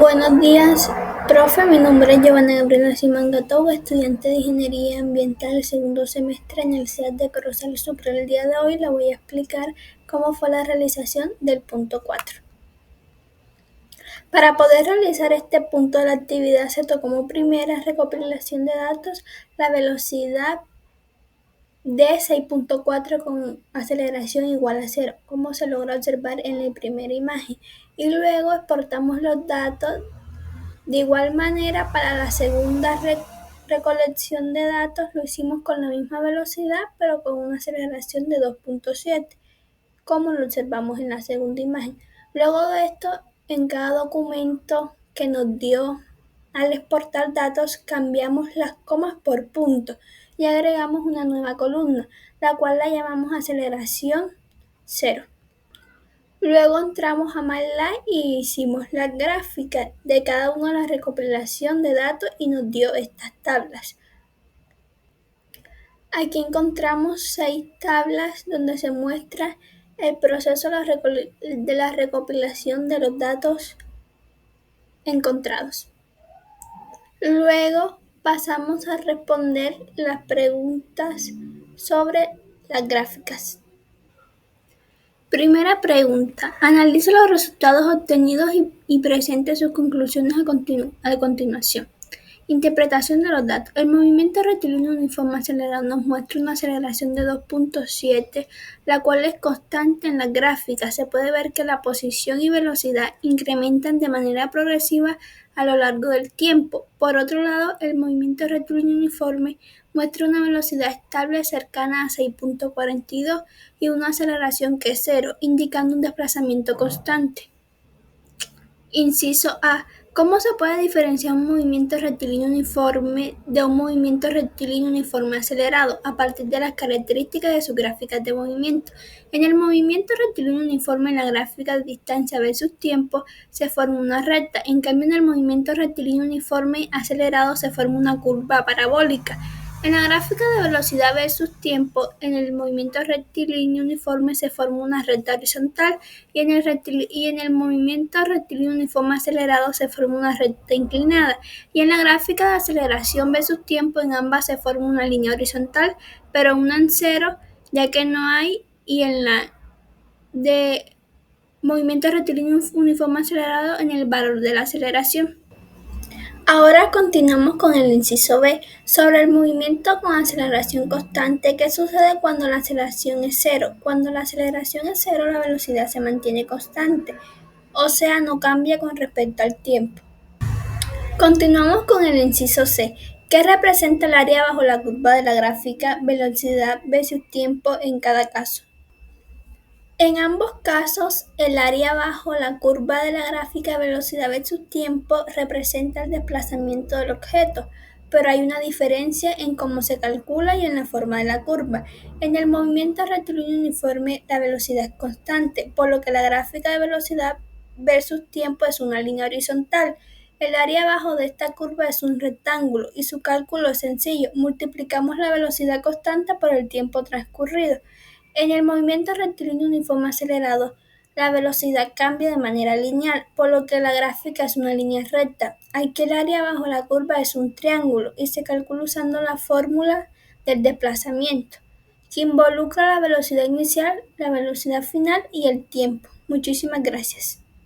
Buenos días, profe. Mi nombre es Giovanna Gabriela Simán Gatouga, estudiante de Ingeniería Ambiental del segundo semestre en el CEAT de Corozal Sucre. El día de hoy le voy a explicar cómo fue la realización del punto 4. Para poder realizar este punto de la actividad se tocó como primera recopilación de datos la velocidad de 6.4 con aceleración igual a 0, como se logra observar en la primera imagen, y luego exportamos los datos. De igual manera, para la segunda recolección de datos lo hicimos con la misma velocidad, pero con una aceleración de 2.7, como lo observamos en la segunda imagen. Luego de esto, en cada documento que nos dio al exportar datos, cambiamos las comas por punto y agregamos una nueva columna, la cual la llamamos aceleración 0. Luego entramos a MATLAB y hicimos la gráfica de cada una de la recopilación de datos y nos dio estas tablas. Aquí encontramos 6 tablas donde se muestra el proceso de la recopilación de los datos encontrados. Luego pasamos a responder las preguntas sobre las gráficas. Primera pregunta. Analiza los resultados obtenidos y presente sus conclusiones a continuación. Interpretación de los datos. El movimiento rectilíneo uniforme acelerado nos muestra una aceleración de 2.7, la cual es constante en las gráficas. Se puede ver que la posición y velocidad incrementan de manera progresiva a lo largo del tiempo. Por otro lado, el movimiento rectilíneo uniforme muestra una velocidad estable cercana a 6.42 y una aceleración que es 0, indicando un desplazamiento constante. Inciso A. ¿Cómo se puede diferenciar un movimiento rectilíneo uniforme de un movimiento rectilíneo uniforme acelerado? A partir de las características de sus gráficas de movimiento. En el movimiento rectilíneo uniforme, en la gráfica de distancia versus tiempo, se forma una recta. En cambio, en el movimiento rectilíneo uniforme acelerado se forma una curva parabólica. En la gráfica de velocidad versus tiempo, en el movimiento rectilíneo uniforme se forma una recta horizontal y en el movimiento rectilíneo uniforme acelerado se forma una recta inclinada. Y en la gráfica de aceleración versus tiempo, en ambas se forma una línea horizontal, pero una en 0, ya que no hay, y en la de movimiento rectilíneo uniforme acelerado en el valor de la aceleración. Ahora continuamos con el inciso B, sobre el movimiento con aceleración constante. ¿Qué sucede cuando la aceleración es 0? Cuando la aceleración es 0, la velocidad se mantiene constante, o sea, no cambia con respecto al tiempo. Continuamos con el inciso C. ¿Qué representa el área bajo la curva de la gráfica velocidad versus tiempo en cada caso? En ambos casos, el área bajo la curva de la gráfica velocidad versus tiempo representa el desplazamiento del objeto, pero hay una diferencia en cómo se calcula y en la forma de la curva. En el movimiento rectilíneo uniforme, la velocidad es constante, por lo que la gráfica de velocidad versus tiempo es una línea horizontal. El área bajo de esta curva es un rectángulo y su cálculo es sencillo. Multiplicamos la velocidad constante por el tiempo transcurrido. En el movimiento rectilíneo uniforme acelerado, la velocidad cambia de manera lineal, por lo que la gráfica es una línea recta. Aquí el área bajo la curva es un triángulo y se calcula usando la fórmula del desplazamiento, que involucra la velocidad inicial, la velocidad final y el tiempo. Muchísimas gracias.